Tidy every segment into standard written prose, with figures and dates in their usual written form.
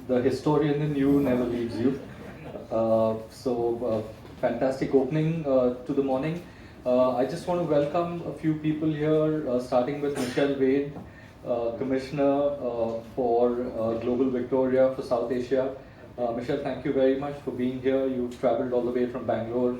the historian in you never leaves you. Fantastic opening to the morning. I just want to welcome a few people here, starting with Michelle Wade, Commissioner for Global Victoria for South Asia. Michelle, thank you very much for being here. You've traveled all the way from Bangalore,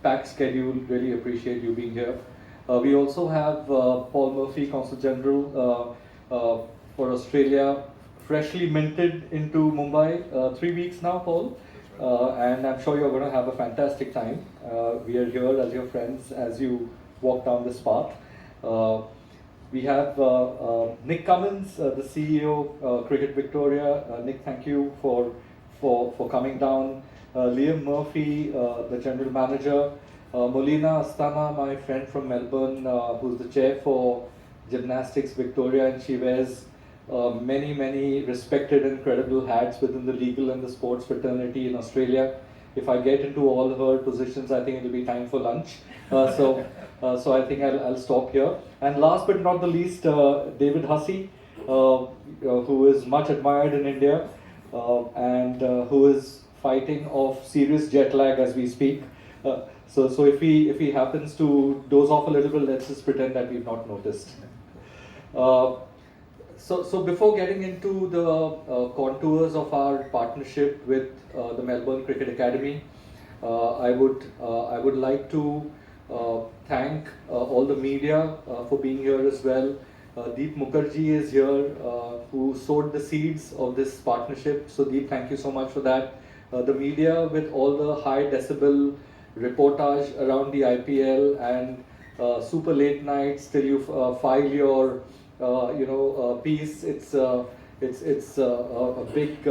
packed schedule, really appreciate you being here. We also have Paul Murphy, Consul General for Australia, freshly minted into Mumbai, 3 weeks now, Paul. And I'm sure you're going to have a fantastic time. We are here as your friends as you walk down this path. We have Nick Cummins, the CEO Cricket Victoria. Nick, thank you for coming down. Liam Murphy, the General Manager. Molina Astana, my friend from Melbourne, who's the chair for Gymnastics Victoria, and she wears many respected and credible hats within the legal and the sports fraternity in Australia. If I get into all her positions, I think it'll be time for lunch. So I think I'll stop here. And last but not the least, David Hussey, who is much admired in India and who is fighting off serious jet lag as we speak. So if he happens to doze off a little bit, let's just pretend that we've not noticed. So before getting into the contours of our partnership with the Melbourne Cricket Academy, I would like to thank all the media for being here as well. Deep Mukherjee is here, who sowed the seeds of this partnership. So Deep, thank you so much for that. The media with all the high decibel reportage around the IPL and super late nights till you file your piece. It's a big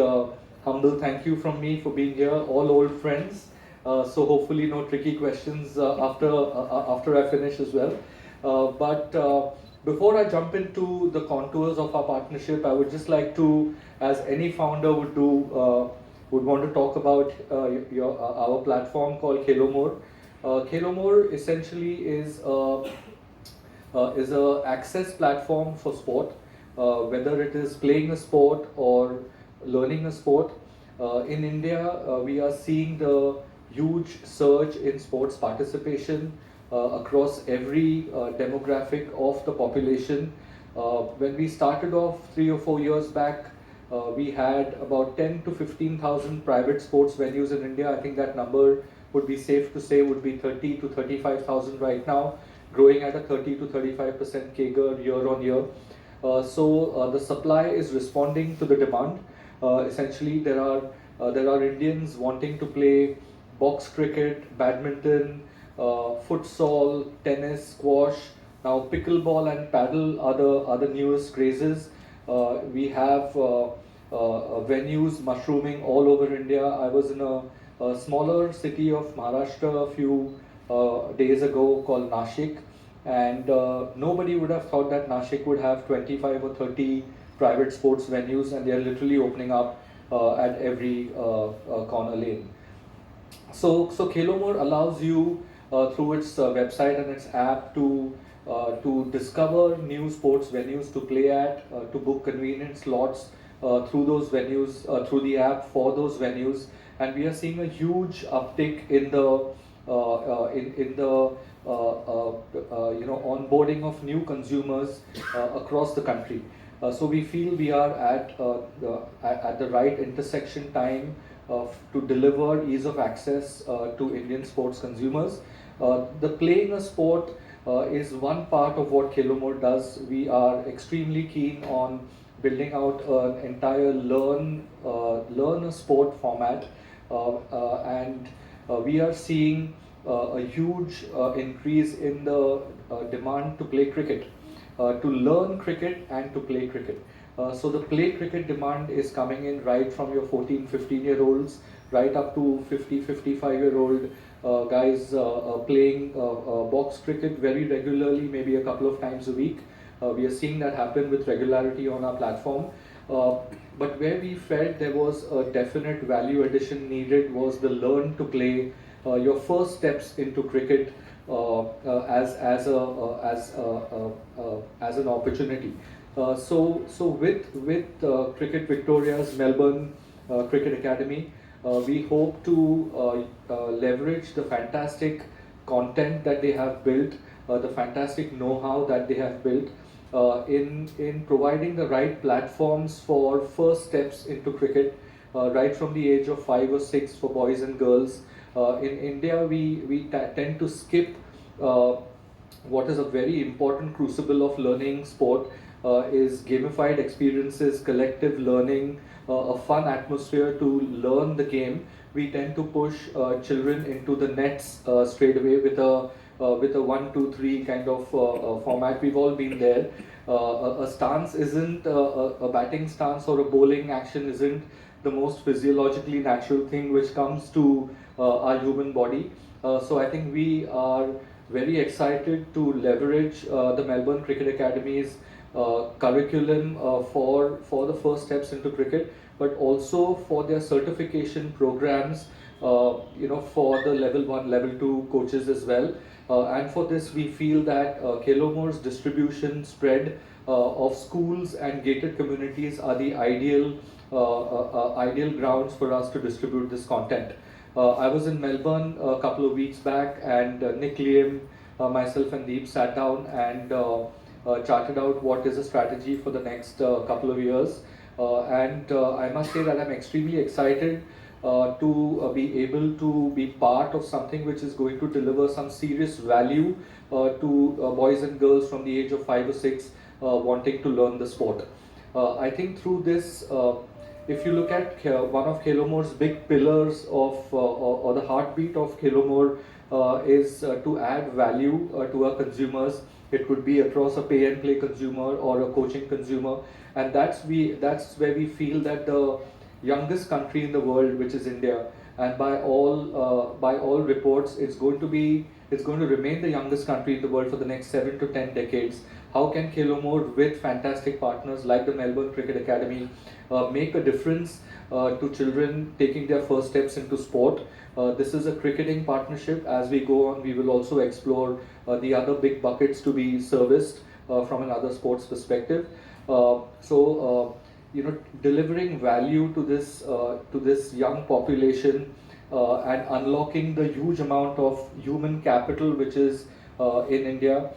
humble thank you from me for being here. All old friends. So hopefully no tricky questions after I finish as well. But before I jump into the contours of our partnership, I would just like to, as any founder would do, would want to talk about our platform called KheloMore. KheloMore essentially is a access platform for sport, whether it is playing a sport or learning a sport. In India, we are seeing the huge surge in sports participation across every demographic of the population. When we started off 3 or 4 years back, we had about 10 to 15,000 private sports venues in India. I think that number would be safe to say would be 30 to 35,000 right now, growing at a 30 to 35% CAGR year on year. So the supply is responding to the demand. Essentially, there are Indians wanting to play box cricket, badminton, futsal, tennis, squash. Now pickleball and paddle are the newest crazes. We have venues mushrooming all over India. I was in a smaller city of Maharashtra a few days ago called Nashik, and nobody would have thought that Nashik would have 25 or 30 private sports venues, and they are literally opening up at every corner lane. So KheloMore allows you through its website and its app to discover new sports venues to play at, to book convenient slots through those venues, through the app for those venues, and we are seeing a huge uptick in the onboarding of new consumers across the country. So we feel we are at the right intersection time to deliver ease of access to Indian sports consumers. The playing a sport is one part of what KheloMore does. We are extremely keen on building out an entire learn a sport format, and we are seeing a huge increase in the demand to play cricket, to learn cricket and to play cricket. So the play cricket demand is coming in right from your 14, 15-year-olds right up to 50, 55-year-old guys playing box cricket very regularly, maybe a couple of times a week. We are seeing that happen with regularity on our platform. But where we felt there was a definite value addition needed was the learn to play, your first steps into cricket as an opportunity. So with Cricket Victoria's Melbourne Cricket Academy. We hope to leverage the fantastic content that they have built, the fantastic know-how that they have built in providing the right platforms for first steps into cricket, right from the age of 5 or 6 for boys and girls. In India, we tend to skip what is a very important crucible of learning sport, is gamified experiences, collective learning, a fun atmosphere to learn the game. We tend to push children into the nets straight away with a 1, 2, 3 kind of format. We've all been there. A stance isn't a batting stance, or a bowling action isn't the most physiologically natural thing which comes to our human body. So I think we are very excited to leverage the Melbourne Cricket Academy's curriculum for the first steps into cricket, but also for their certification programs, for the level 1, level 2 coaches as well. And for this, we feel that KheloMore's distribution spread of schools and gated communities are the ideal grounds for us to distribute this content. I was in Melbourne a couple of weeks back, and Nick, Liam, myself and Deep sat down and charted out what is a strategy for the next couple of years. And I must say that I'm extremely excited to be able to be part of something which is going to deliver some serious value to boys and girls from the age of 5 or 6 wanting to learn the sport. I think through this, if you look at one of KheloMore's big pillars of or the heartbeat of KheloMore is to add value to our consumers. It could be across a pay and play consumer or a coaching consumer, and that's where we feel that the youngest country in the world, which is India, and by all reports, it's going to remain the youngest country in the world for the next 7 to 10 decades. How can KheloMore, with fantastic partners like the Melbourne Cricket Academy, make a difference to children taking their first steps into sport? This is a cricketing partnership. As we go on, we will also explore the other big buckets to be serviced from another sports perspective. Delivering value to this young population and unlocking the huge amount of human capital which is in India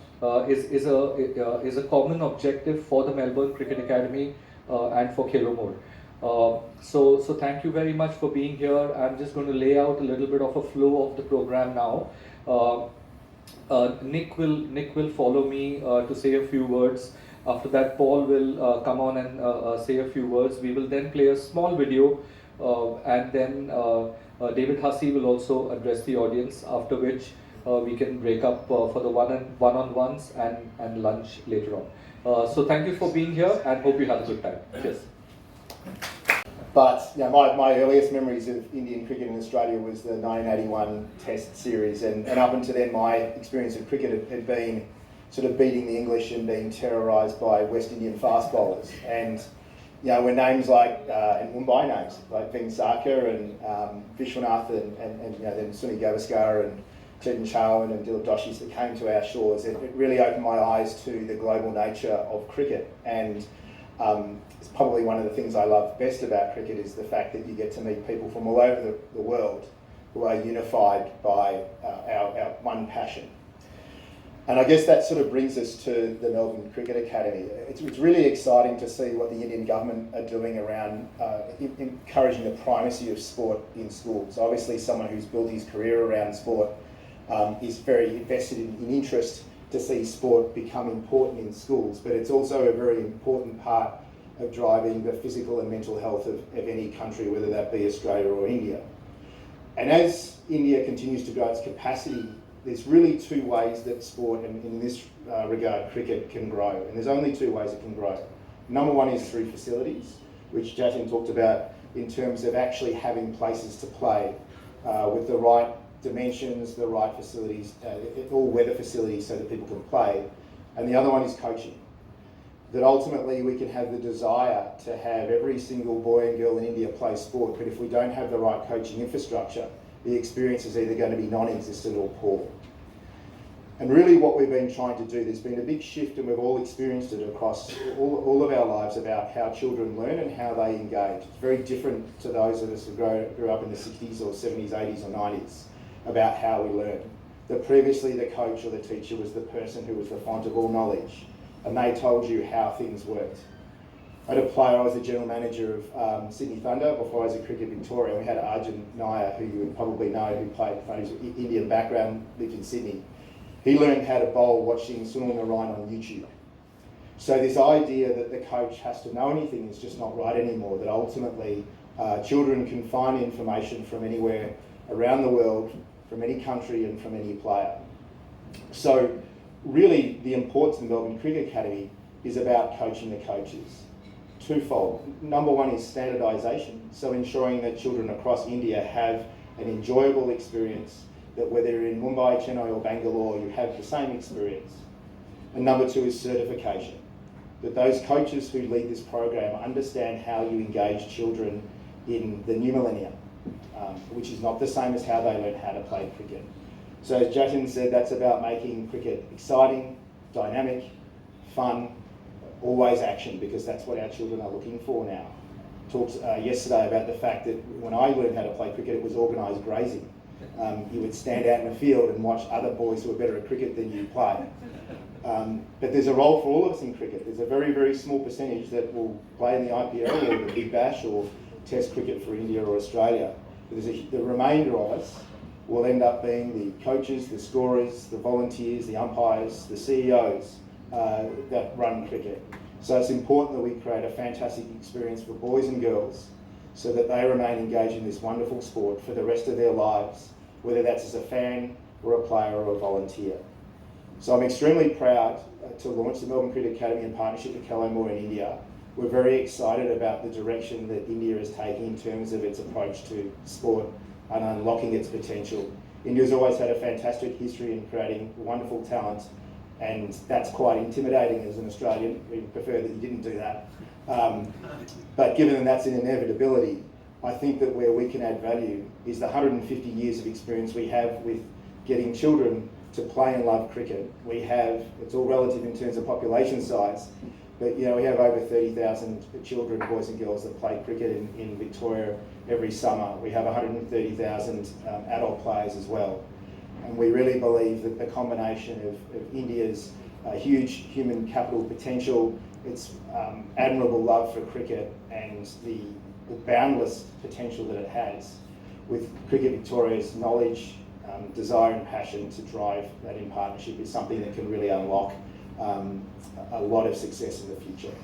is a common objective for the Melbourne Cricket Academy and for KheloMore. So thank you very much for being here. I'm just going to lay out a little bit of a flow of the program now. Nick will follow me to say a few words. After that, Paul will come on and say a few words. We will then play a small video, and then David Hussey will also address the audience, after which we can break up for the one-on-ones and lunch later on. So thank you for being here, and hope you have a good time. Cheers. But my earliest memories of Indian cricket in Australia was the 1981 Test series, and up until then my experience of cricket had been sort of beating the English and being terrorised by West Indian fast bowlers. And when names like, and Mumbai names, like Vengsarkar and Vishwanath and then Sunil Gavaskar and Chetan Chauhan and Dilip Doshis that came to our shores, it really opened my eyes to the global nature of cricket. And it's probably one of the things I love best about cricket is the fact that you get to meet people from all over the world who are unified by our one passion. And I guess that sort of brings us to the Melbourne Cricket Academy. It's really exciting to see what the Indian government are doing around encouraging the primacy of sport in schools. Obviously, someone who's built his career around sport is very invested in interest to see sport become important in schools, but it's also a very important part of driving the physical and mental health of any country, whether that be Australia or India. And as India continues to grow its capacity, there's really two ways that sport, and in this regard cricket, can grow. And there's only two ways it can grow. Number one is through facilities, which Jatin talked about in terms of actually having places to play with the right dimensions, the right facilities, all weather facilities so that people can play. And the other one is coaching. That ultimately we can have the desire to have every single boy and girl in India play sport, but if we don't have the right coaching infrastructure, the experience is either going to be non-existent or poor. And really what we've been trying to do, there's been a big shift, and we've all experienced it across all of our lives, about how children learn and how they engage. It's very different to those of us who grew up in the 60s or 70s, 80s or 90s about how we learn. That previously the coach or the teacher was the person who was the font of all knowledge, and they told you how things worked. I had a player, I was the general manager of Sydney Thunder before I was at Cricket Victoria. We had Arjun Nair, who you would probably know, who played, his Indian background, lived in Sydney. He learned how to bowl watching Sunil Narayan on YouTube. So this idea that the coach has to know anything is just not right anymore, that ultimately children can find information from anywhere around the world, from any country and from any player. So really the importance of the Melbourne Cricket Academy is about coaching the coaches. Twofold. Number one is standardisation, so ensuring that children across India have an enjoyable experience, that whether you're in Mumbai, Chennai or Bangalore, you have the same experience. And number two is certification, that those coaches who lead this program understand how you engage children in the new millennium, which is not the same as how they learn how to play cricket. So as Jatin said, that's about making cricket exciting, dynamic, fun, always action, because that's what our children are looking for now. Talked yesterday about the fact that when I learned how to play cricket, it was organised grazing. You would stand out in the field and watch other boys who are better at cricket than you play. But there's a role for all of us in cricket. There's a very, very small percentage that will play in the IPL or the Big Bash or Test cricket for India or Australia. But the remainder of us will end up being the coaches, the scorers, the volunteers, the umpires, the CEOs that run cricket. So it's important that we create a fantastic experience for boys and girls so that they remain engaged in this wonderful sport for the rest of their lives, whether that's as a fan or a player or a volunteer. So I'm extremely proud to launch the Melbourne Cricket Academy in partnership with KheloMore in India. We're very excited about the direction that India is taking in terms of its approach to sport and unlocking its potential. India's always had a fantastic history in creating wonderful talent, and that's quite intimidating as an Australian. We prefer that you didn't do that. But given that that's an inevitability, I think that where we can add value is the 150 years of experience we have with getting children to play and love cricket. We have, it's all relative in terms of population size, but we have over 30,000 children, boys and girls, that play cricket in Victoria every summer. We have 130,000 adult players as well. And we really believe that the combination of India's huge human capital potential, its admirable love for cricket, and the boundless potential that it has, with Cricket Victoria's knowledge, desire and passion to drive that in partnership, is something that can really unlock a lot of success in the future.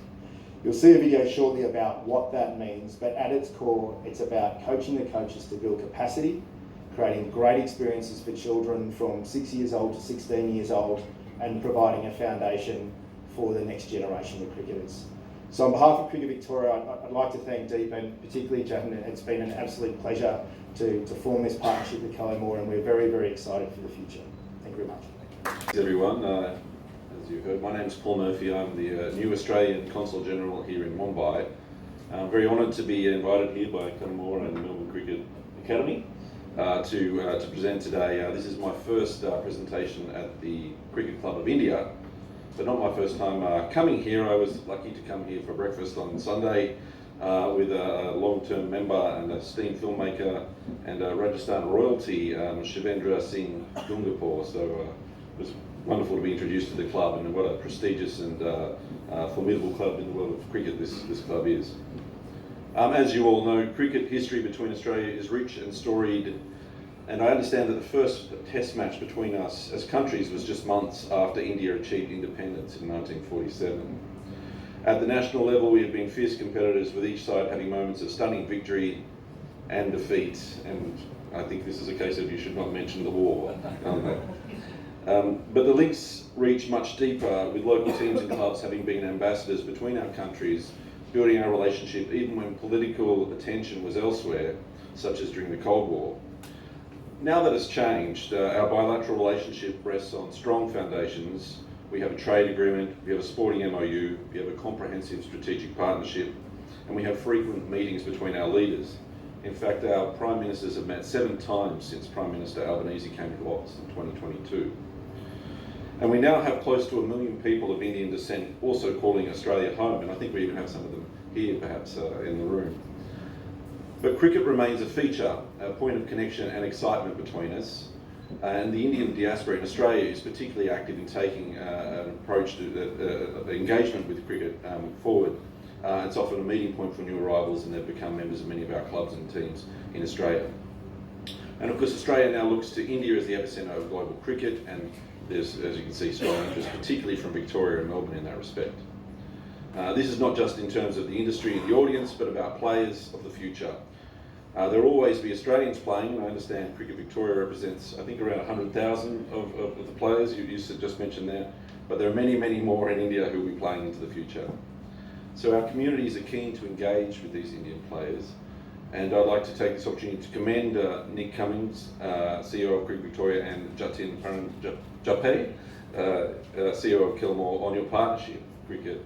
You'll see a video shortly about what that means, but at its core, it's about coaching the coaches to build capacity, creating great experiences for children from 6 years old to 16 years old, and providing a foundation for the next generation of cricketers. So on behalf of Cricket Victoria, I'd like to thank Deep and particularly Jatin. It's been an absolute pleasure to form this partnership with KheloMore, and we're very, very excited for the future. Thank you very much. Thanks everyone. As you heard, my name is Paul Murphy. I'm the new Australian Consul General here in Mumbai. I'm very honoured to be invited here by KheloMore and the Melbourne Cricket Academy to present today. This is my first presentation at the Cricket Club of India, but not my first time coming here. I was lucky to come here for breakfast on Sunday with a long-term member and esteemed filmmaker and Rajasthan royalty, Shivendra Singh Dungapur. So it was wonderful to be introduced to the club, and what a prestigious and formidable club in the world of cricket this club is. As you all know, cricket history between Australia is rich and storied, and I understand that the first test match between us as countries was just months after India achieved independence in 1947. At the national level, we have been fierce competitors, with each side having moments of stunning victory and defeat, and I think this is a case of you should not mention the war. But the links reach much deeper, with local teams and clubs having been ambassadors between our countries, building our relationship even when political attention was elsewhere, such as during the Cold War. Now that has changed. Our bilateral relationship rests on strong foundations. We have a trade agreement, we have a sporting MOU, we have a comprehensive strategic partnership, and we have frequent meetings between our leaders. In fact, our Prime Ministers have met 7 times since Prime Minister Albanese came to office in 2022. And we now have close to 1 million people of Indian descent also calling Australia home, and I think we even have some of them here perhaps in the room. But cricket remains a feature, a point of connection and excitement between us. And the Indian diaspora in Australia is particularly active in taking an approach to engagement with cricket forward. It's often a meeting point for new arrivals, and they've become members of many of our clubs and teams in Australia. And of course, Australia now looks to India as the epicenter of global cricket, and there's, as you can see, strong interest, particularly from Victoria and Melbourne in that respect. This is not just in terms of the industry and the audience, but about players of the future. There will always be Australians playing, and I understand Cricket Victoria represents, I think, around 100,000 of the players you just mentioned there, but there are many, many more in India who will be playing into the future. So our communities are keen to engage with these Indian players, and I'd like to take this opportunity to commend Nick Cummins, CEO of Cricket Victoria, and Jatin Paranjape, CEO of KheloMore, on your partnership with cricket.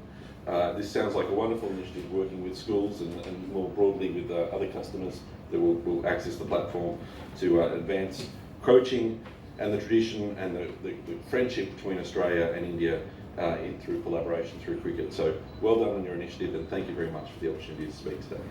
This sounds like a wonderful initiative, working with schools and more broadly with other customers that will access the platform to advance coaching and the tradition and the friendship between Australia and India through collaboration through cricket. So well done on your initiative, and thank you very much for the opportunity to speak today.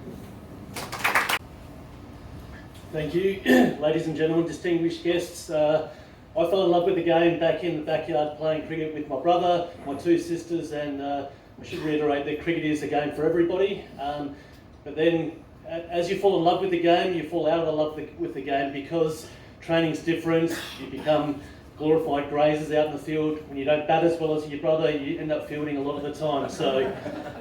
Thank you. Ladies and gentlemen, distinguished guests. I fell in love with the game back in the backyard playing cricket with my brother, my two sisters, and I should reiterate that cricket is a game for everybody. But then as you fall in love with the game, you fall out of love with the game because training's different. You become glorified grazers out in the field. When you don't bat as well as your brother, you end up fielding a lot of the time. So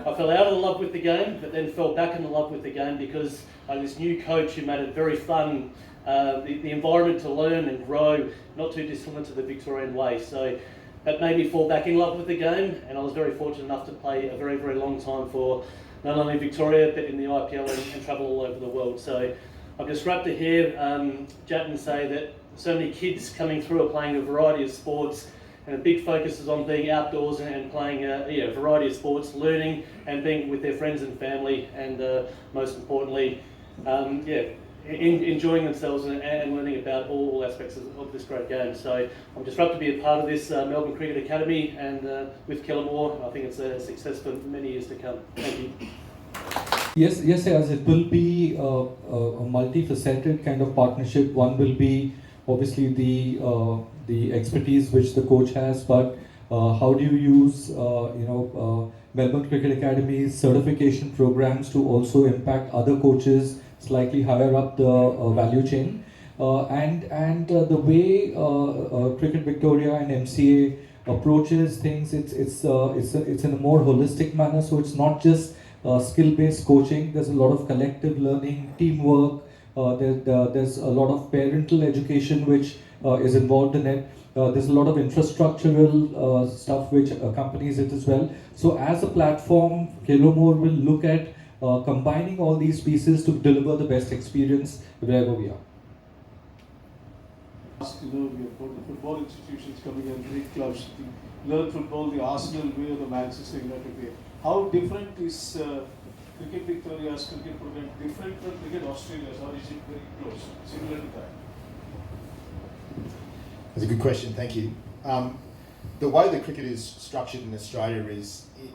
I fell out of love with the game, but then fell back in love with the game because I had this new coach who made it very fun, the environment to learn and grow, not too dissimilar to the Victorian way. So that made me fall back in love with the game, and I was very fortunate enough to play a very, very long time for not only Victoria, but in the IPL and travel all over the world. So I'm just glad to hear Jatin say that so many kids coming through are playing a variety of sports, and a big focus is on being outdoors and playing a variety of sports, learning and being with their friends and family, and most importantly, enjoying themselves and learning about all aspects of this great game. So I'm just proud to be a part of this Melbourne Cricket Academy, and with KheloMore, I think it's a success for many years to come. Thank you. Yes, as it will be a multifaceted kind of partnership. One will be obviously the expertise which the coach has, but how do you use Melbourne Cricket Academy's certification programs to also impact other coaches slightly higher up the value chain, and the way Cricket Victoria and MCA approaches things, it's in a more holistic manner. So it's not just skill-based coaching. There's a lot of collective learning, teamwork. There's a lot of parental education which is involved in it. There's a lot of infrastructural stuff which accompanies it as well. So as a platform, KheloMore will look at combining all these pieces to deliver the best experience wherever we are. We have got the football institutions coming in, big clubs, learn football the Arsenal way or the Manchester United way. How different is Cricket Victoria's cricket program different from Cricket Australia's, or is it very close, similar to that? That's a good question, thank you. The way that cricket is structured in Australia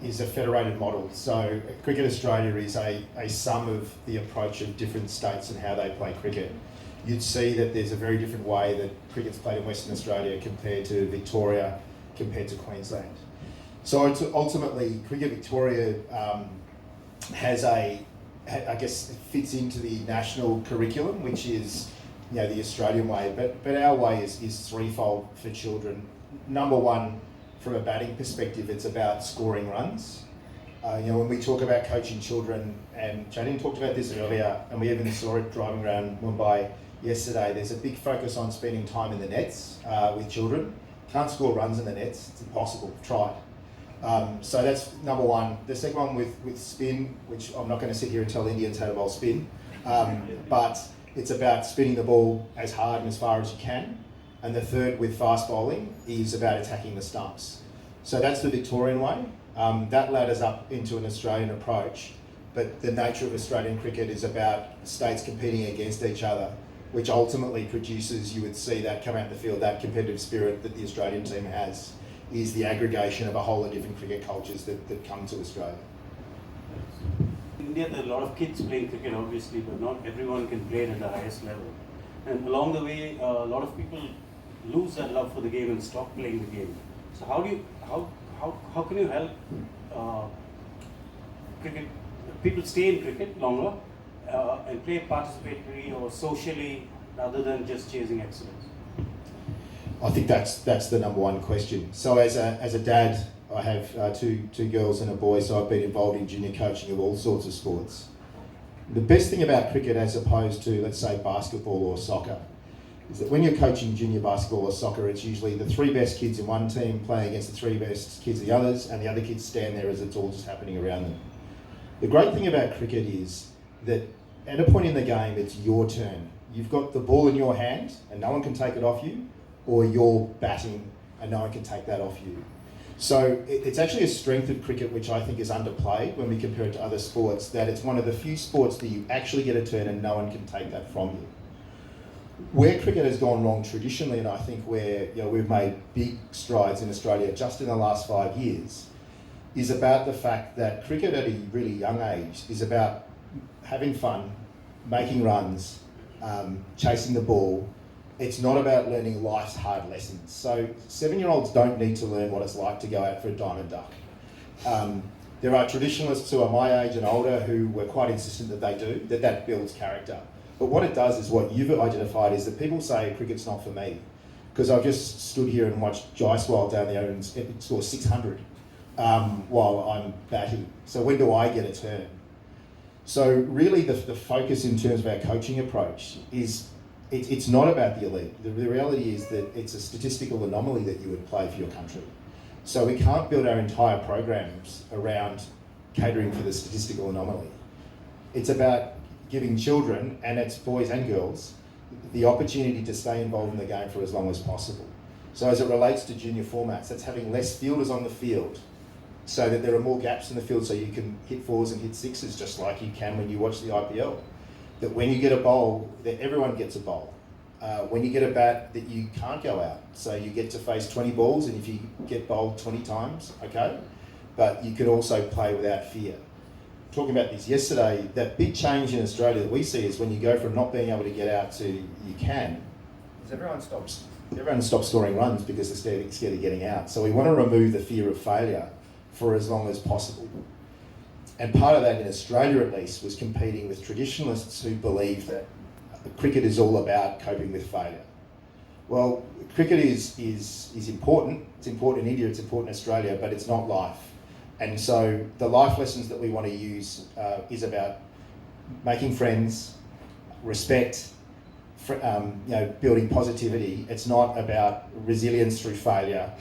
is a federated model. So Cricket Australia is a sum of the approach of different states and how they play cricket. You'd see that there's a very different way that cricket's played in Western Australia compared to Victoria, compared to Queensland. So ultimately, Cricket Victoria fits into the national curriculum, which is the Australian way, but our way is threefold for children. Number one, from a batting perspective, it's about scoring runs. When we talk about coaching children, and Jatin talked about this earlier, and we even saw it driving around Mumbai yesterday, there's a big focus on spending time in the nets with children. Can't score runs in the nets, it's impossible, try it. So that's number one. The second one with spin, which I'm not going to sit here and tell Indians how to bowl spin, but it's about spinning the ball as hard and as far as you can. And the third, with fast bowling, is about attacking the stumps. So that's the Victorian way. That ladders up into an Australian approach, but the nature of Australian cricket is about states competing against each other, which ultimately produces, you would see that come out in the field, that competitive spirit that the Australian team has. is the aggregation of a whole lot of different cricket cultures that come to Australia. In India, there are a lot of kids playing cricket, obviously, but not everyone can play it at the highest level. And along the way, a lot of people lose that love for the game and stop playing the game. So how can you help cricket people stay in cricket longer and play participatory or socially rather than just chasing excellence? I think that's the number one question. So as a dad, I have two girls and a boy, so I've been involved in junior coaching of all sorts of sports. The best thing about cricket as opposed to, let's say, basketball or soccer, is that when you're coaching junior basketball or soccer, it's usually the three best kids in one team playing against the three best kids in the others, and the other kids stand there as it's all just happening around them. The great thing about cricket is that at a point in the game, it's your turn. You've got the ball in your hand and no one can take it off you, or you're batting and no one can take that off you. So it's actually a strength of cricket which I think is underplayed when we compare it to other sports, that it's one of the few sports that you actually get a turn and no one can take that from you. Where cricket has gone wrong traditionally, and I think where we've made big strides in Australia just in the last 5 years, is about the fact that cricket at a really young age is about having fun, making runs, chasing the ball. It's not about learning life's hard lessons. So 7-year-olds don't need to learn what it's like to go out for a diamond duck. There are traditionalists who are my age and older who were quite insistent that they do, that builds character. But what it does is what you've identified is that people say cricket's not for me. Because I've just stood here and watched Jaiswal down there and score 600 while I'm batting. So when do I get a turn? So really the focus in terms of our coaching approach is it's not about the elite. The reality is that it's a statistical anomaly that you would play for your country. So we can't build our entire programs around catering for the statistical anomaly. It's about giving children, and it's boys and girls, the opportunity to stay involved in the game for as long as possible. So as it relates to junior formats, that's having less fielders on the field so that there are more gaps in the field so you can hit fours and hit sixes just like you can when you watch the IPL. That when you get a bowl, that everyone gets a bowl. When you get a bat, that you can't go out. So you get to face 20 balls, and if you get bowled 20 times, okay, but you can also play without fear. Talking about this yesterday, that big change in Australia that we see is when you go from not being able to get out to you can, is everyone stops scoring runs because they're scared of getting out. So we want to remove the fear of failure for as long as possible. And part of that, in Australia at least, was competing with traditionalists who believe that cricket is all about coping with failure. Well, cricket is important. It's important in India, it's important in Australia, but it's not life. And so the life lessons that we want to use is about making friends, respect, building positivity. It's not about resilience through failure,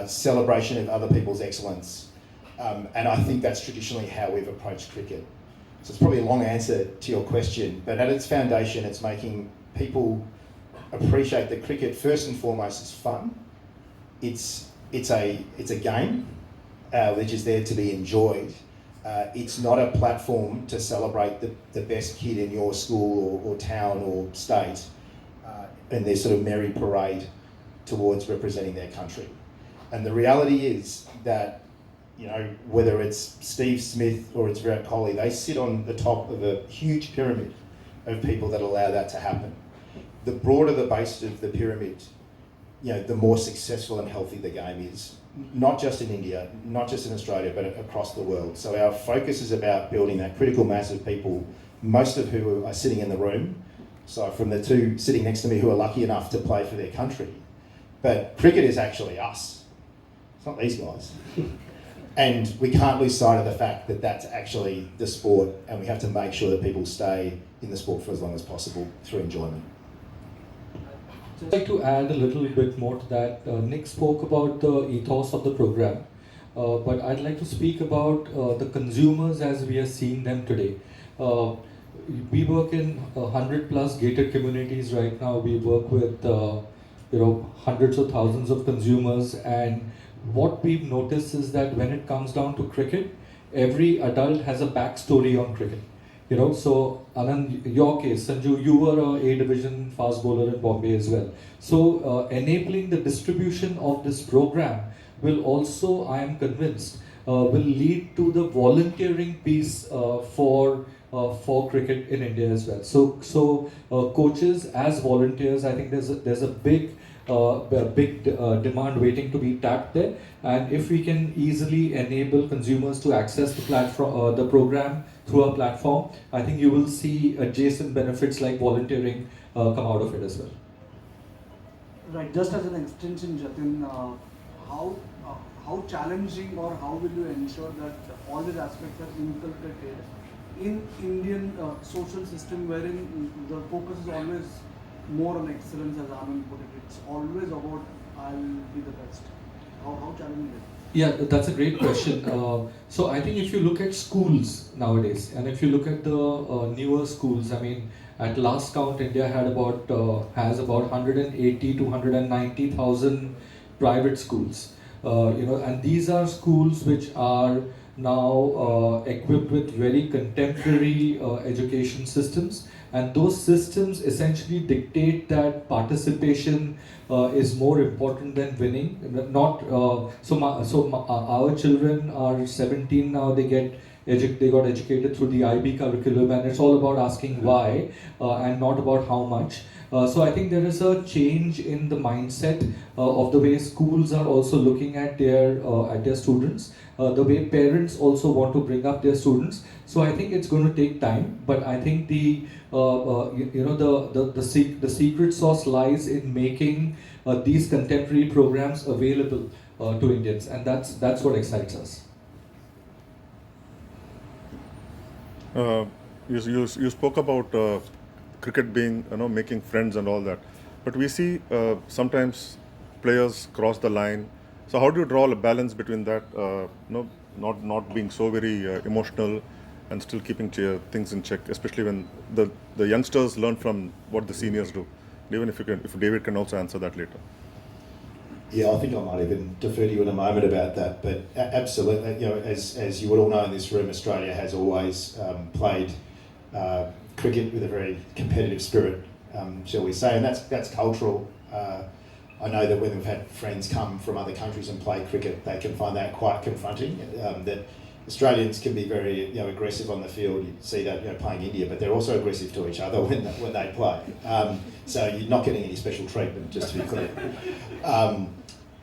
celebration of other people's excellence. And I think that's traditionally how we've approached cricket. So it's probably a long answer to your question, but at its foundation, it's making people appreciate that cricket first and foremost is fun. It's a game which is there to be enjoyed. It's not a platform to celebrate the best kid in your school or town or state and their sort of merry parade towards representing their country. And the reality is that whether it's Steve Smith or it's Virat Kohli, they sit on the top of a huge pyramid of people that allow that to happen. The broader the base of the pyramid, the more successful and healthy the game is, not just in India, not just in Australia, but across the world. So our focus is about building that critical mass of people, most of who are sitting in the room. So from the two sitting next to me who are lucky enough to play for their country. But cricket is actually us. It's not these guys. And we can't lose sight of the fact that that's actually the sport, and we have to make sure that people stay in the sport for as long as possible through enjoyment. I'd like to add a little bit more to that. Nick spoke about the ethos of the program, but I'd like to speak about the consumers as we are seeing them today. We work in 100 plus gated communities right now. We work with hundreds of thousands of consumers, and what we've noticed is that when it comes down to cricket, every adult has a backstory on cricket. So Anand, your case, Sanju, you were a A division fast bowler in Bombay as well. So enabling the distribution of this program will also, I am convinced, will lead to the volunteering piece for cricket in India as well. So coaches as volunteers, I think there's a big demand waiting to be tapped there. And if we can easily enable consumers to access the platform, the program through our platform, I think you will see adjacent benefits like volunteering come out of it as well. Right. Just as an extension, Jatin, how challenging or how will you ensure that all these aspects are inculcated in Indian social system, wherein the focus is always more on excellence, as Anand put it. It's always about I'll be the best. How challenging is it? Yeah, that's a great question. So I think if you look at schools nowadays, and if you look at the newer schools, I mean, at last count, India has about 180 to 190,000 private schools. And these are schools which are now equipped with very contemporary education systems, and those systems essentially dictate that participation is more important than winning. Not our children are 17 now. They got educated through the IB curriculum, and it's all about asking why and not about how much. So I think there is a change in the mindset of the way schools are also looking at their students, the way parents also want to bring up their students. So I think it's going to take time, but I think the secret sauce lies in making these contemporary programs available to Indians, and that's what excites us. You spoke about cricket being, making friends and all that, but we see sometimes players cross the line. So how do you draw a balance between that, not being so very emotional and still keeping things in check, especially when the youngsters learn from what the seniors do? Even if David can also answer that later. Yeah, I think I might even defer to you in a moment about that, but absolutely, as you would all know in this room, Australia has always played cricket with a very competitive spirit, shall we say, and that's cultural. I know that when we've had friends come from other countries and play cricket, they can find that quite confronting. That Australians can be very aggressive on the field. You see that playing India, but they're also aggressive to each other when they play. So you're not getting any special treatment, just to be clear.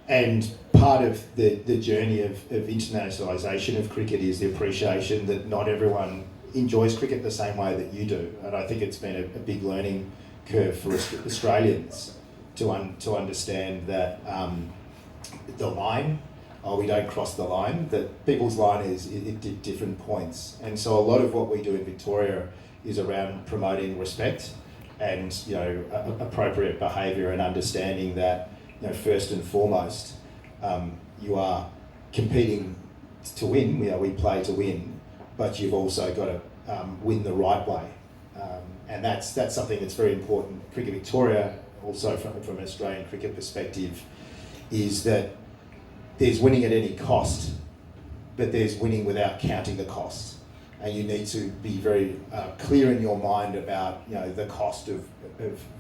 And part of the journey of internationalisation of cricket is the appreciation that not everyone enjoys cricket the same way that you do. And I think it's been a big learning curve for Australians to understand that the line, we don't cross the line, that people's line is at different points. And so a lot of what we do in Victoria is around promoting respect and appropriate behaviour and understanding that first and foremost, you are competing to win. We play to win, but you've also got to win the right way, and that's something that's very important. Cricket Victoria, also from an Australian cricket perspective, is that there's winning at any cost, but there's winning without counting the cost. And you need to be very clear in your mind about the cost of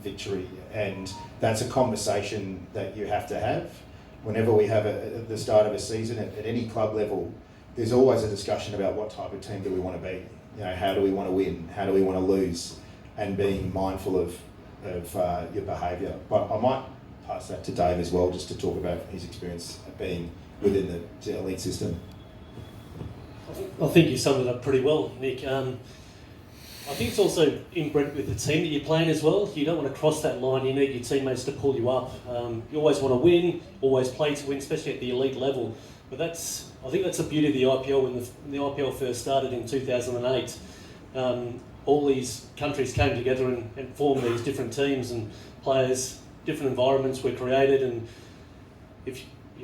victory, and that's a conversation that you have to have. Whenever we have at the start of a season at any club level, there's always a discussion about what type of team do we want to be. How do we want to win? How do we want to lose? And being mindful of your behaviour. But I might pass that to Dave as well, just to talk about his experience of being within the elite system. I think you summed it up pretty well, Nick. I think it's also inbred with the team that you're playing as well. You don't want to cross that line. You need your teammates to pull you up. You always want to win, always play to win, especially at the elite level. But I think that's the beauty of the IPL. When the IPL first started in 2008, all these countries came together and formed these different teams, and players, different environments were created, and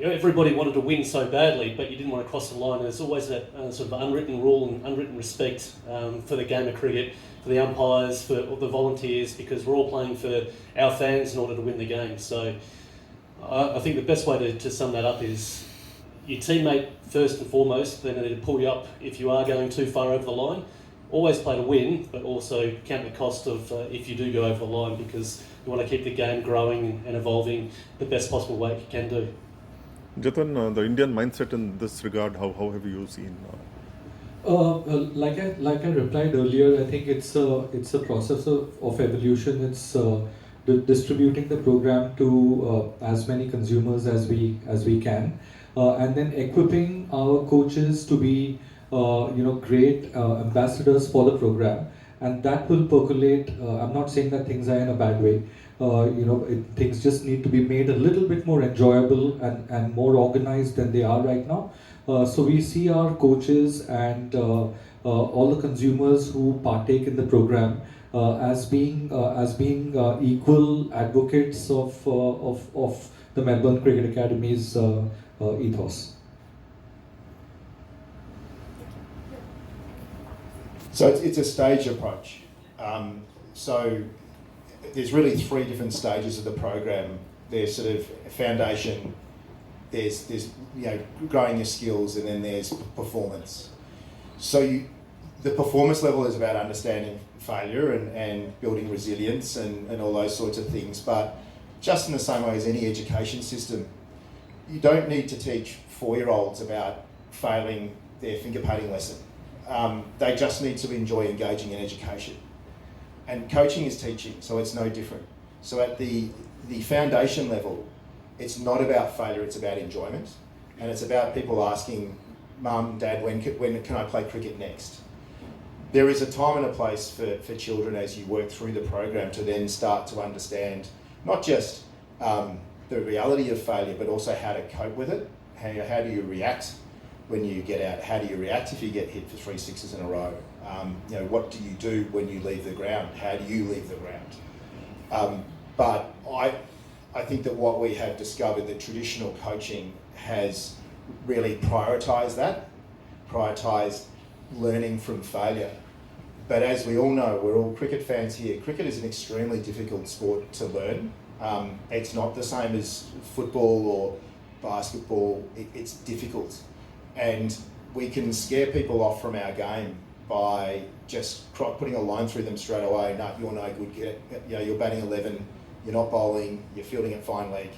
everybody wanted to win so badly, but you didn't want to cross the line. There's always that sort of unwritten rule and unwritten respect for the game of cricket, for the umpires, for the volunteers, because we're all playing for our fans in order to win the game. So I think the best way to sum that up is your teammate first and foremost. They need to pull you up if you are going too far over the line. Always play to win, but also count the cost of if you do go over the line, because you want to keep the game growing and evolving the best possible way you can do. Jatin, the Indian mindset in this regard, how have you seen? Like I replied earlier, I think it's a process of evolution. It's distributing the program to as many consumers as we can, and then equipping our coaches to be great ambassadors for the program, and that will percolate. I'm not saying that things are in a bad way. Things just need to be made a little bit more enjoyable and more organized than they are right now. So we see our coaches and all the consumers who partake in the program as being equal advocates of the Melbourne Cricket Academy's ethos. So it's a stage approach. So there's really 3 different stages of the program. There's sort of foundation, there's growing your skills, and then there's performance. So the performance level is about understanding failure and building resilience and all those sorts of things. But just in the same way as any education system, you don't need to teach 4-year-olds about failing their finger painting lesson. They just need to enjoy engaging in education. And coaching is teaching, so it's no different. So at the foundation level, it's not about failure, it's about enjoyment. And it's about people asking, Mum, Dad, when can I play cricket next? There is a time and a place for children as you work through the program to then start to understand not just the reality of failure, but also how to cope with it. How do you react when you get out? How do you react if you get hit for 3 sixes in a row? What do you do when you leave the ground? How do you leave the ground? But I think that what we have discovered, that traditional coaching has really prioritised learning from failure. But as we all know, we're all cricket fans here, cricket is an extremely difficult sport to learn. It's not the same as football or basketball, it's difficult. And we can scare people off from our game by just putting a line through them straight away. No, you're no good. You're batting 11, you're not bowling, you're fielding at fine leg.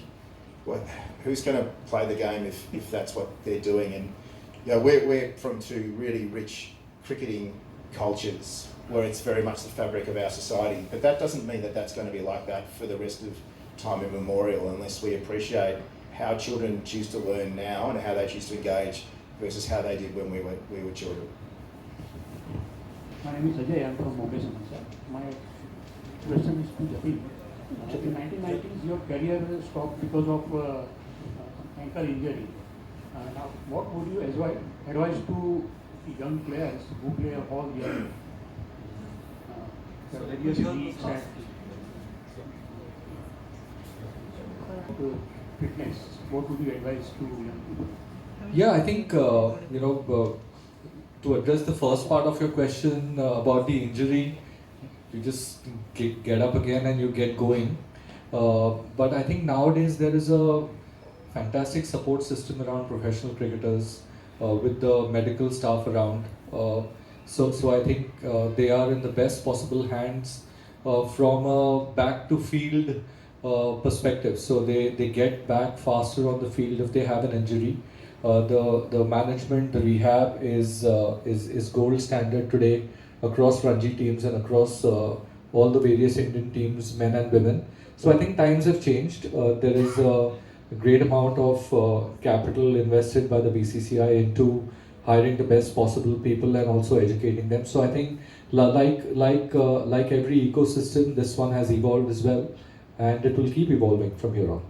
Well, who's going to play the game if that's what they're doing? And we're from 2 really rich cricketing cultures where it's very much the fabric of our society. But that doesn't mean that that's going to be like that for the rest of time immemorial, unless we appreciate how children choose to learn now and how they choose to engage versus how they did when we were children. My name is Ajay, I'm from Mumbai, sir. My question is to Jatin. In 1990s, your career stopped because of ankle injury. Now, what would you advise to young players who play all year? Various leagues and fitness. What would you advise to young people? Yeah, I think to address the first part of your question about the injury, you just get up again and you get going. But I think nowadays there is a fantastic support system around professional cricketers with the medical staff around. So I think they are in the best possible hands from a back to field perspective. So they get back faster on the field if they have an injury. The management, the rehab is gold standard today across Ranji teams and across all the various Indian teams, men and women. So I think times have changed. There is a great amount of capital invested by the BCCI into hiring the best possible people and also educating them. So I think like every ecosystem, this one has evolved as well, and it will keep evolving from here on.